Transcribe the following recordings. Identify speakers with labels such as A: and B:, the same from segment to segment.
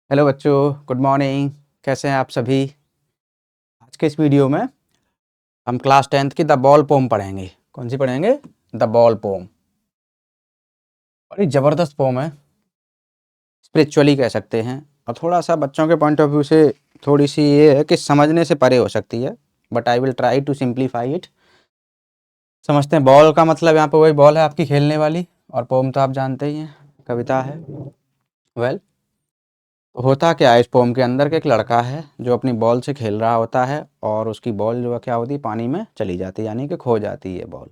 A: Hello बच्चों, good morning. कैसे हैं आप सभी? आज के इस वीडियो में हम क्लास 10th की द बॉल पोम पढ़ेंगे। कौन सी पढ़ेंगे? The ball poem. बड़ी ज़बरदस्त पोम है, स्पिरिचुअली कह सकते हैं। और थोड़ा सा बच्चों के पॉइंट ऑफ व्यू से थोड़ी सी ये है कि समझने से परे हो सकती है, but I will try to simplify it. समझते हैं। बॉल का मतलब यहाँ पे वही बॉल है आपकी खेलने वाली, और पोम तो आप जानते ही हैं, कविता है। वेल, होता क्या है इस पोम के अंदर कि एक लड़का है जो अपनी बॉल से खेल रहा होता है, और उसकी बॉल जो है क्या होती है, पानी में चली जाती है, यानी कि खो जाती है बॉल।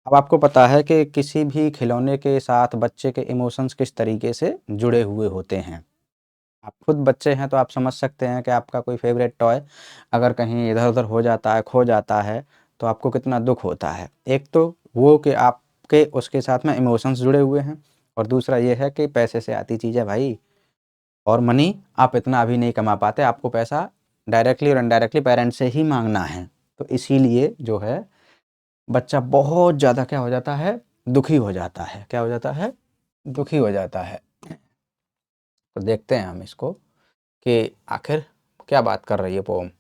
A: अब आपको पता है कि किसी भी खिलौने के साथ बच्चे के इमोशंस किस तरीके से जुड़े हुए होते हैं। आप खुद बच्चे हैं तो आप समझ सकते हैं कि आपका कोई फेवरेट टॉय अगर कहीं इधर उधर हो जाता है, खो जाता है, तो आपको कितना दुख होता है। एक तो वो कि आपके उसके साथ में इमोशंस जुड़े हुए हैं, और दूसरा ये है कि पैसे से आती चीज़ है भाई, और मनी आप इतना अभी नहीं कमा पाते, आपको पैसा डायरेक्टली और इनडायरेक्टली पेरेंट्स से ही मांगना है। तो इसीलिए जो है बच्चा बहुत ज़्यादा क्या हो जाता है, दुखी हो जाता है। क्या हो जाता है? दुखी हो जाता है। तो देखते हैं हम इसको कि आखिर क्या बात कर रही है poem.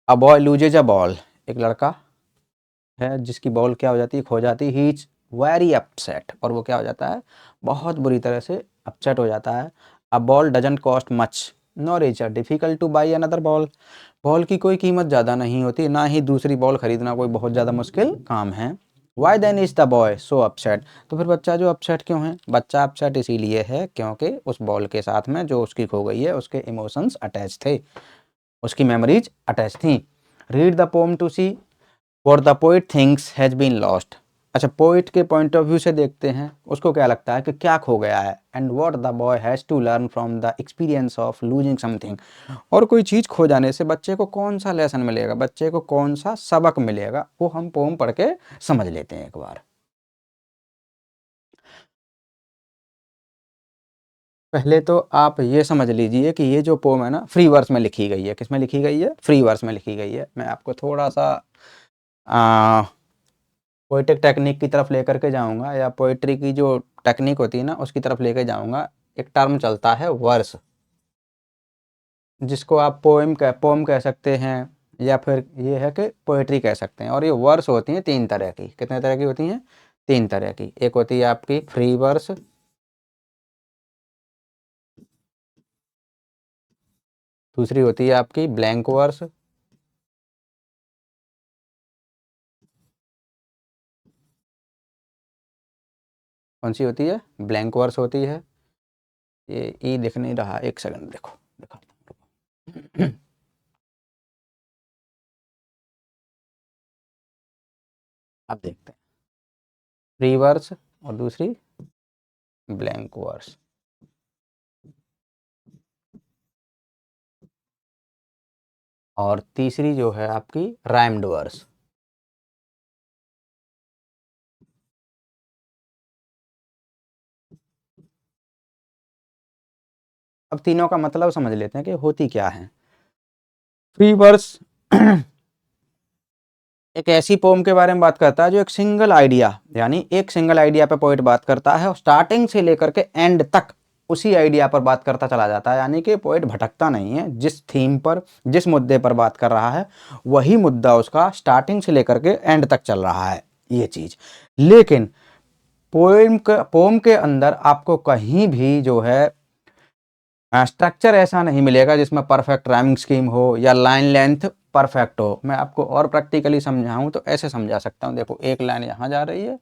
A: A boy loses a ball. एक लड़का है जिसकी बॉल क्या हो जाती है, खो जाती है। ही इज वेरी अपसेट, और वो क्या हो जाता है, बहुत बुरी तरह से अपसेट हो जाता है। A ball doesn't cost much, nor is difficult two by another ball. Ball की कोई कीमत ज़्यादा नहीं होती, ना ही दूसरी बॉल खरीदना कोई बहुत ज़्यादा मुश्किल काम है। Why then is the boy so upset. तो फिर बच्चा जो अपसेट क्यों है? बच्चा अपसेट इसीलिए है क्योंकि उस बॉल के साथ में जो उसकी खो गई है उसके इमोशंस अटैच थे, उसकी मेमोरीज अटैच थी। Read the poem to see what the poet thinks has been lost. अच्छा, पोइट के पॉइंट ऑफ व्यू से देखते हैं, उसको क्या लगता है कि क्या खो गया है। And what the boy has to learn from the experience of losing something. और कोई चीज़ खो जाने से बच्चे को कौन सा लेसन मिलेगा, बच्चे को कौन सा सबक मिलेगा, वो हम पोम पढ़ के समझ लेते हैं एक बार। पहले तो आप ये समझ लीजिए कि ये जो पोम है ना, फ्री वर्स में लिखी गई है। किस में लिखी गई है? फ्री वर्स में लिखी गई है। मैं आपको थोड़ा सा पोइटिक टेक्निक की तरफ लेकर के जाऊंगा, या पोइट्री की जो टेक्निक होती है ना उसकी तरफ लेकर जाऊंगा। एक टर्म चलता है वर्स, जिसको आप पोम कह सकते हैं, या फिर ये है कि पोइट्री कह सकते हैं। और ये वर्स होती हैं तीन तरह की। कितने तरह की होती हैं? तीन तरह की। एक होती है आपकी फ्री वर्स, दूसरी होती है आपकी ब्लैंक वर्स, कौन सी होती है? ब्लैंक वर्स होती है। ये ई दिख नहीं रहा, एक सेकंड देखो, दिखाता हूँ। अब देखते हैं फ्री वर्स और दूसरी ब्लैंक वर्स। और तीसरी जो है आपकी राइम्ड वर्स। अब तीनों का मतलब समझ लेते हैं कि होती क्या है। फ्री वर्स एक ऐसी पोम के बारे में बात करता है जो एक सिंगल आइडिया, यानी एक सिंगल आइडिया पे पोइट बात करता है, और स्टार्टिंग से लेकर के एंड तक उसी आइडिया पर बात करता चला जाता है। यानी कि पोइट भटकता नहीं है, जिस थीम पर, जिस मुद्दे पर बात कर रहा है वही मुद्दा उसका स्टार्टिंग से लेकर के एंड तक चल रहा है, ये चीज। लेकिन पोम के अंदर आपको कहीं भी जो है स्ट्रक्चर ऐसा नहीं मिलेगा जिसमें परफेक्ट राइमिंग स्कीम हो या लाइन लेंथ परफेक्ट हो। मैं आपको और प्रैक्टिकली समझाऊं तो ऐसे समझा सकता हूं। देखो, एक लाइन यहाँ जा रही है,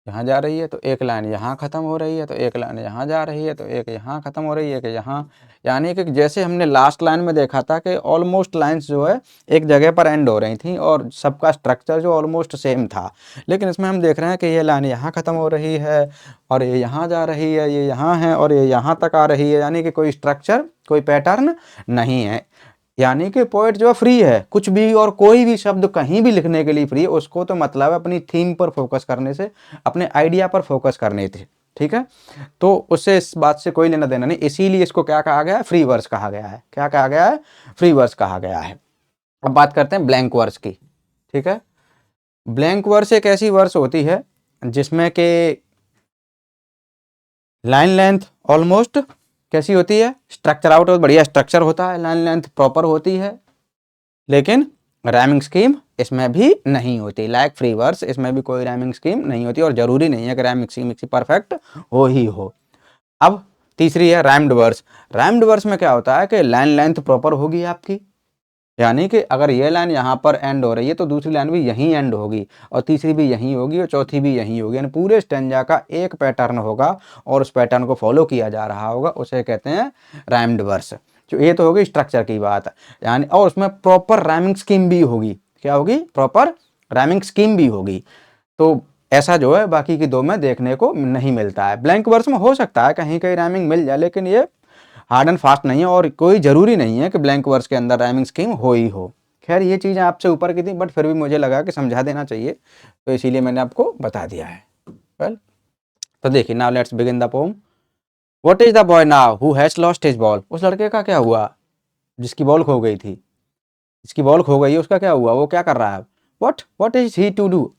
A: यहाँ जा रही है, तो एक लाइन यहाँ ख़त्म हो रही है, तो एक लाइन यहाँ जा रही है, तो एक यहाँ ख़त्म हो रही है, कि यहाँ, यानी कि जैसे हमने लास्ट लाइन में देखा था कि ऑलमोस्ट लाइंस जो है एक जगह पर एंड हो रही थी, और सबका स्ट्रक्चर जो ऑलमोस्ट सेम था। लेकिन इसमें हम देख रहे हैं कि ये लाइन यहाँ ख़त्म हो रही है, और ये यहाँ जा रही है, ये यहाँ है, और ये यहाँ तक आ रही है, यानी कि कोई स्ट्रक्चर, कोई पैटर्न नहीं है। यानी कि पोएट जो फ्री है, कुछ भी और कोई भी शब्द कहीं भी लिखने के लिए फ्री है। उसको तो मतलब है अपनी थीम पर फोकस करने से, अपने आइडिया पर फोकस करने थे। ठीक है, तो उससे इस बात से कोई लेना देना नहीं। इसीलिए इसको क्या कहा गया है? फ्री वर्स कहा गया है। क्या कहा गया है? फ्री वर्स कहा गया है। अब बात करते हैं ब्लैंक वर्स की। ठीक है, ब्लैंक वर्स एक ऐसी वर्स होती है जिसमें कि लाइन लेंथ ऑलमोस्ट कैसी होती है, स्ट्रक्चर आउट, बढ़िया स्ट्रक्चर होता है, लाइन लेंथ प्रॉपर होती है, लेकिन रैमिंग स्कीम इसमें भी नहीं होती। लाइक फ्री वर्स इसमें भी कोई रैमिंग स्कीम नहीं होती और ज़रूरी नहीं है कि रैमिंग स्कीम परफेक्ट हो ही हो। अब तीसरी है रैम्ड वर्स। रैम्ड वर्स में क्या होता है कि लाइन लेंथ प्रॉपर होगी आपकी, यानी कि अगर ये लाइन यहाँ पर एंड हो रही है तो दूसरी लाइन भी यहीं एंड होगी और तीसरी भी यहीं होगी और चौथी भी यहीं होगी, यानी पूरे स्टैंजा का एक पैटर्न होगा और उस पैटर्न को फॉलो किया जा रहा होगा, उसे कहते हैं रैम्ड वर्स। जो ये तो होगी स्ट्रक्चर की बात, यानी और उसमें प्रॉपर रैमिंग स्कीम भी होगी। क्या होगी? प्रॉपर रैमिंग स्कीम भी होगी। तो ऐसा जो है बाकी की दो में देखने को नहीं मिलता है। ब्लैंक वर्स में हो सकता है कहीं कहीं रैमिंग मिल जाए, लेकिन ये हार्ड एंड फास्ट नहीं है और कोई ज़रूरी नहीं है कि ब्लैंक वर्स के अंदर राइमिंग स्कीम हो ही हो। खैर ये चीज़ें आपसे ऊपर की थी, बट फिर भी मुझे लगा कि समझा देना चाहिए, तो इसीलिए मैंने आपको बता दिया है। वेल, तो देखिए, now let's begin the pome. What is the boy now who has lost his ball? उस लड़के का क्या हुआ जिसकी बॉल खो गई थी? जिसकी बॉल खो गई है उसका क्या हुआ? वो क्या कर रहा है? What is he to do?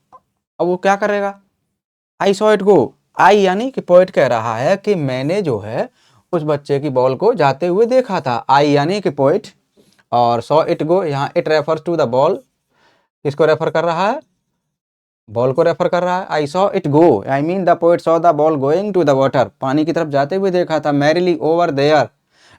A: अब वो क्या करेगा? आई सॉ इट गो। आई यानी कि पोएट कह रहा है कि मैंने जो है उस बच्चे की बॉल को जाते हुए देखा था। आई यानी कि पोएट, और सॉ इट गो, यहाँ it refers to the ball. किसको रेफर कर रहा है? बॉल को रेफर कर रहा है। I saw it go, I mean the poet saw the ball going to the water, पानी की तरफ जाते हुए देखा था। मैरिली ओवर देयर,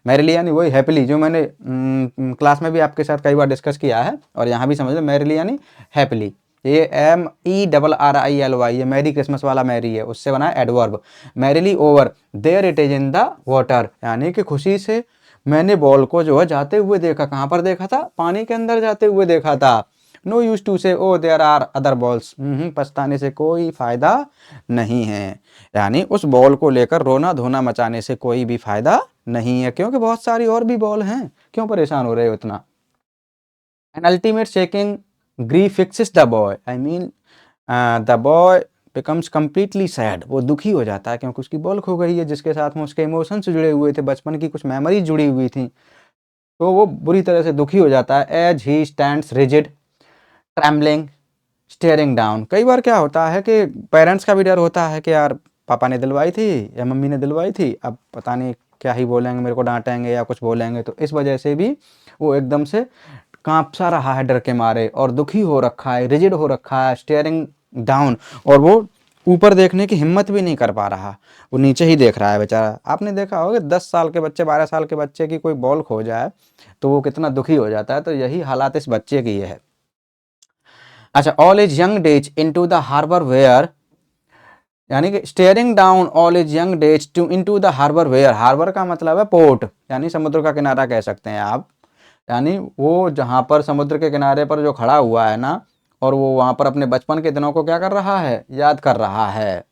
A: मैरिली यानी वही हैप्पीली, जो मैंने क्लास में भी आपके साथ कई बार डिस्कस किया है और यहाँ भी समझ लो, मैरिली यानी हैप्पीली। ये MERRILY, ये मैरी क्रिसमस वाला मैरी है, उससे बना है adverb. Merrily over there it is in the water, यानी कि खुशी से मैंने बॉल को जो है जाते हुए देखा। कहाँ पर देखा था? पानी के अंदर जाते हुए देखा था। No use to say O there are other balls, पछताने से कोई फायदा नहीं है, यानी उस बॉल को लेकर रोना धोना मचाने से कोई भी फायदा नहीं है, क्योंकि बहुत सारी और भी बॉल हैं, क्यों परेशान हो रहे हो इतना? N ultimate shaking grief fixes the boy, I mean the boy becomes completely sad, वो दुखी हो जाता है क्योंकि उसकी बॉल खो गई है, जिसके साथ में उसके इमोशंस जुड़े हुए थे, बचपन की कुछ मेमोरीज जुड़ी हुई थी, तो वो बुरी तरह से दुखी हो जाता है। As he stands rigid trembling staring down. कई बार क्या होता है कि पेरेंट्स का भी डर होता है कि यार पापा ने दिलवाई थी या मम्मी ने दिलवाई थी, अब पता नहीं क्या ही बोलेंगे, मेरे को डांटेंगे या कुछ बोलेंगे, तो इस वजह से भी वो एकदम से काँप सा रहा है डर के मारे और दुखी हो रखा है, रिजिड हो रखा है, स्टेयरिंग डाउन, और वो ऊपर देखने की हिम्मत भी नहीं कर पा रहा, वो नीचे ही देख रहा है बेचारा। आपने देखा होगा 10 साल के बच्चे, 12 साल के बच्चे की कोई बॉल खो जाए तो वो कितना दुखी हो जाता है, तो यही हालात इस बच्चे की है। अच्छा, all his young days into the harbour where, यानी कि staring down all his young days to into the harbour where. Harbour का मतलब है पोर्ट, यानी समुद्र का किनारा कह सकते हैं आप, यानी वो जहाँ पर समुद्र के किनारे पर जो खड़ा हुआ है ना, और वो वहाँ पर अपने बचपन के दिनों को क्या कर रहा है? याद कर रहा है।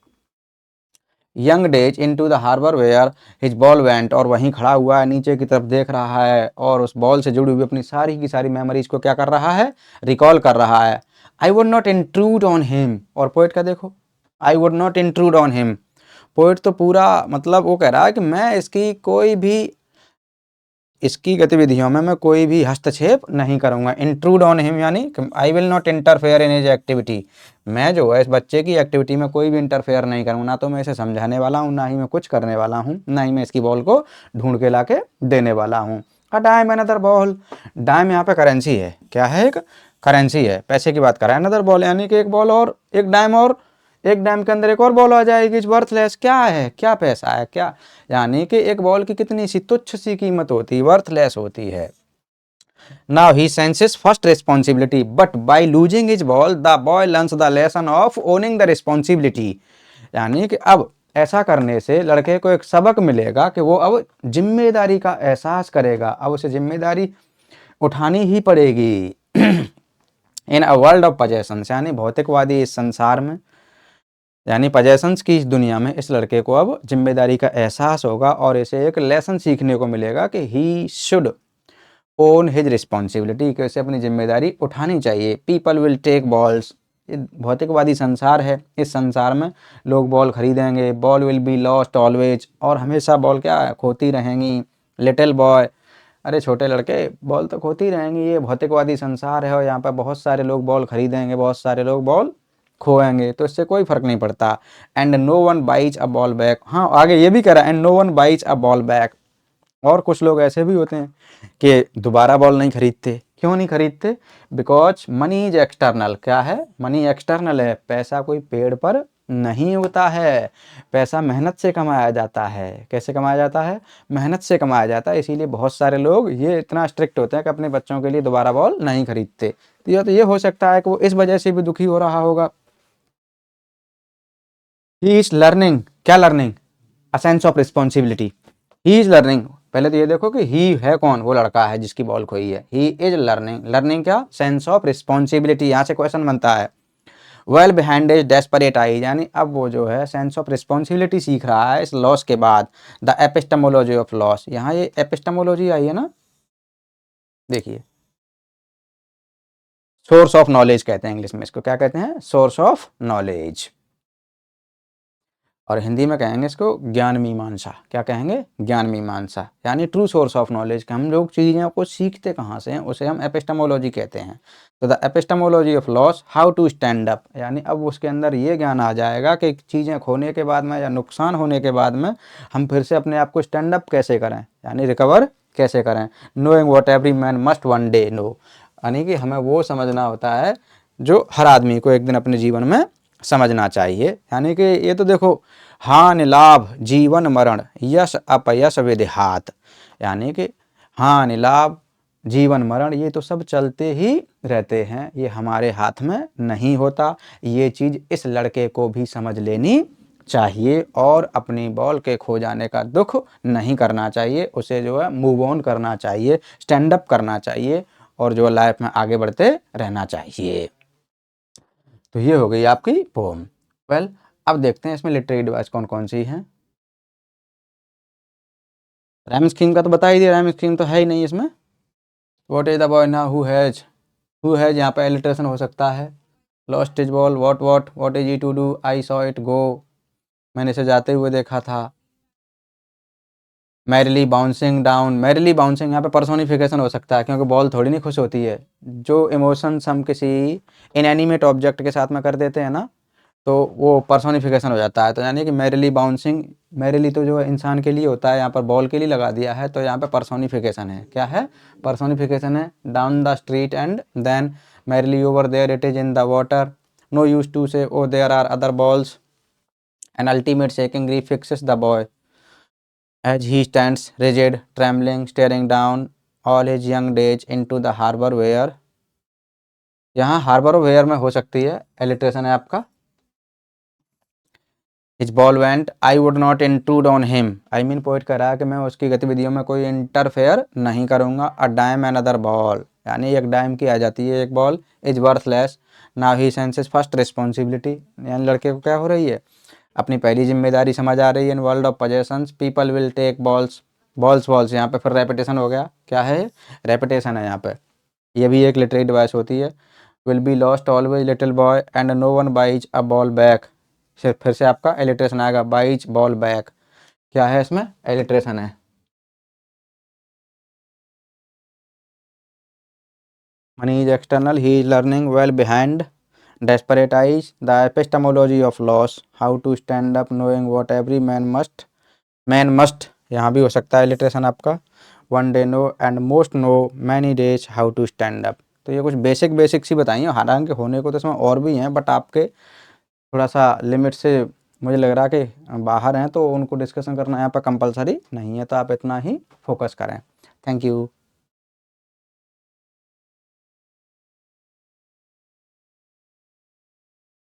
A: Young days into the harbour where his ball went, और वहीं खड़ा हुआ है, नीचे की तरफ देख रहा है और उस बॉल से जुड़ी हुई अपनी सारी की सारी मेमोरीज को क्या कर रहा है? रिकॉल कर रहा है। I would not intrude on him, और पोएट का देखो, I would not intrude on him. Poet तो पूरा मतलब वो कह रहा है कि मैं इसकी कोई भी, इसकी गतिविधियों में मैं कोई भी हस्तक्षेप नहीं करूंगा। इंट्रूड ऑन हिम यानी I will not interfere in his activity, मैं जो है इस बच्चे की एक्टिविटी में कोई भी इंटरफेयर नहीं करूँगा, ना तो मैं इसे समझाने वाला हूँ, ना ही मैं कुछ करने वाला हूँ, ना ही मैं इसकी बॉल को ढूंढ के ला के देने वाला हूँ। A dime another ball, dime यहाँ पे करेंसी है, क्या है? एक करेंसी है, पैसे की बात कर रहा है। अनदर बॉल यानी कि एक बॉल और एक डाइम, और एक डाइम के अंदर एक और बॉल आ जाएगी। वर्थलेस, क्या है? क्या पैसा है? क्या, यानी कि एक बॉल की कितनी सी तुच्छ सी कीमत होती है, वर्थलेस होती है। Now he senses first responsibility but by losing his ball the boy learns the lesson of owning the responsibility, यानी कि अब ऐसा करने से लड़के को एक सबक मिलेगा कि वो अब जिम्मेदारी का एहसास करेगा, अब उसे जिम्मेदारी उठानी ही पड़ेगी। इन अ वर्ल्ड ऑफ पजेशंस, यानी भौतिकवादी इस संसार में, यानी पजेशंस की इस दुनिया में इस लड़के को अब जिम्मेदारी का एहसास होगा और इसे एक लेसन सीखने को मिलेगा कि he should own his responsibility, कि उसे अपनी जिम्मेदारी उठानी चाहिए। पीपल विल टेक बॉल्स, ये भौतिकवादी संसार है, इस संसार में लोग बॉल खरीदेंगे। Ball will be lost always, और हमेशा बॉल क्या है? खोती रहेंगी। लिटिल बॉय, अरे छोटे लड़के, बॉल तो खोती रहेंगी, ये भौतिकवादी संसार है और यहाँ पर बहुत सारे लोग बॉल खरीदेंगे, बहुत सारे लोग बॉल खोएंगे तो इससे कोई फर्क नहीं पड़ता। And no one buys a ball back, हाँ आगे ये भी करा, and no one buys a ball back. और कुछ लोग ऐसे भी होते हैं कि दोबारा बॉल नहीं खरीदते। क्यों नहीं खरीदते? Because money is external. क्या है? मनी एक्सटर्नल है। पैसा कोई पेड़ पर नहीं उगता है, पैसा मेहनत से कमाया जाता है। कैसे कमाया जाता है? मेहनत से कमाया जाता है। इसीलिए बहुत सारे लोग ये इतना स्ट्रिक्ट होते हैं कि अपने बच्चों के लिए दोबारा बॉल नहीं खरीदते। तो ये हो सकता है कि वो इस वजह से भी दुखी हो रहा होगा। ही इज लर्निंग, क्या learning? A sense of responsibility. He is learning, पहले तो ये देखो कि ही है कौन, वो लड़का है जिसकी बॉल खोई है। ही इज लर्निंग, लर्निंग क्या? Sense of responsibility. यहाँ से क्वेश्चन बनता है well behind is desperate eyes, यानी अब वो जो है सेंस ऑफ रिस्पॉन्सिबिलिटी सीख रहा है इस लॉस के बाद। द एपिस्टेमोलॉजी ऑफ लॉस, यहाँ ये एपिस्टेमोलॉजी आई है ना, देखिए सोर्स ऑफ नॉलेज कहते हैं इंग्लिश में इसको। क्या कहते हैं? Source of knowledge. और हिंदी में कहेंगे इसको ज्ञान मीमांसा। क्या कहेंगे? ज्ञान मीमांसा, यानी ट्रू सोर्स ऑफ नॉलेज। हम लोग चीज़ों को सीखते कहाँ से हैं, उसे हम एपिस्टेमोलॉजी कहते हैं। तो the epistemology of loss, how to stand up, यानी अब उसके अंदर ये ज्ञान आ जाएगा कि चीज़ें खोने के बाद में या नुकसान होने के बाद में हम फिर से अपने आप को स्टैंड अप कैसे करें, यानी रिकवर कैसे करें। Knowing what every man must one day know, यानी कि हमें वो समझना होता है जो हर आदमी को एक दिन अपने जीवन में समझना चाहिए। यानी कि ये तो देखो, हानि लाभ जीवन मरण यश अपयश विदेहात, यानी कि हानि लाभ जीवन मरण ये तो सब चलते ही रहते हैं, ये हमारे हाथ में नहीं होता। ये चीज़ इस लड़के को भी समझ लेनी चाहिए और अपनी बॉल के खो जाने का दुख नहीं करना चाहिए। उसे जो है मूव ऑन करना चाहिए, स्टैंड अप करना चाहिए और जो लाइफ में आगे बढ़ते रहना चाहिए। तो ये हो गई आपकी पोम। वेल अब देखते हैं इसमें लिटरेरी डिवाइस कौन कौन सी हैं। राइम स्कीम का तो बता ही दिया, राइम स्कीम तो है ही नहीं इसमें। What is the boy now who has यहाँ पे एलिट्रेशन हो सकता है। Lost is ball, what is he to do, I saw it go, मैंने इसे जाते हुए देखा था। Merrily bouncing down, merrily bouncing यहाँ पे पर्सोनिफिकेशन हो सकता है क्योंकि बॉल थोड़ी नहीं खुश होती है। जो इमोशंस हम किसी इनएनिमेट ऑब्जेक्ट के साथ में कर देते हैं ना, तो वो पर्सोनिफिकेशन हो जाता है। तो यानी कि मैरिली बाउंसिंग, मैरिली तो जो इंसान के लिए होता है, यहाँ पर बॉल के लिए लगा दिया है, तो यहाँ पे पर्सोनिफिकेशन है। क्या है? पर्सोनिफिकेशन है। Down the street and then merrily over there it is in the water, no use to say O there are other balls, an ultimate shaking grief fixes the boy as he stands rigid, trembling, staring down all his young days into the harbor where, यहाँ harbour where में हो सकती है, alliteration है आपका। His ball went, I would not intrude on him, I mean poet कह रहा है कि मैं उसकी गतिविधियों में कोई इंटरफेयर नहीं करूँगा। अ डाइम अनदर बॉल, यानी एक डाइम की आ जाती है एक ball, is worthless, now he senses first responsibility, यानी लड़के को क्या हो रही है, अपनी पहली जिम्मेदारी समझ आ रही है। In world of possessions people will take balls, balls यहाँ पे फिर रेपिटेशन हो गया। क्या है? रेपिटेशन है यहाँ पे। ये भी एक लिटरेरी डिवाइस होती है। Will be lost always little boy and no one buys a ball back, फिर से आपका एलिट्रेशन आएगा, बाइज बॉल बैक। क्या है इसमें? एलिट्रेशन है। Money is external, he is learning well behind desperate eyes, the epistemology of loss, how to stand up knowing what every man must यहाँ भी हो सकता है लिटरेशन आपका। One day know and most know many days how to stand up. तो ये कुछ basic सी बताई हैं, हालांकि होने को तो इसमें और भी हैं, बट आपके थोड़ा सा लिमिट से मुझे लग रहा कि बाहर हैं, तो उनको डिस्कशन करना यहाँ पर कंपलसरी नहीं है, तो आप इतना ही फोकस करें। Thank you.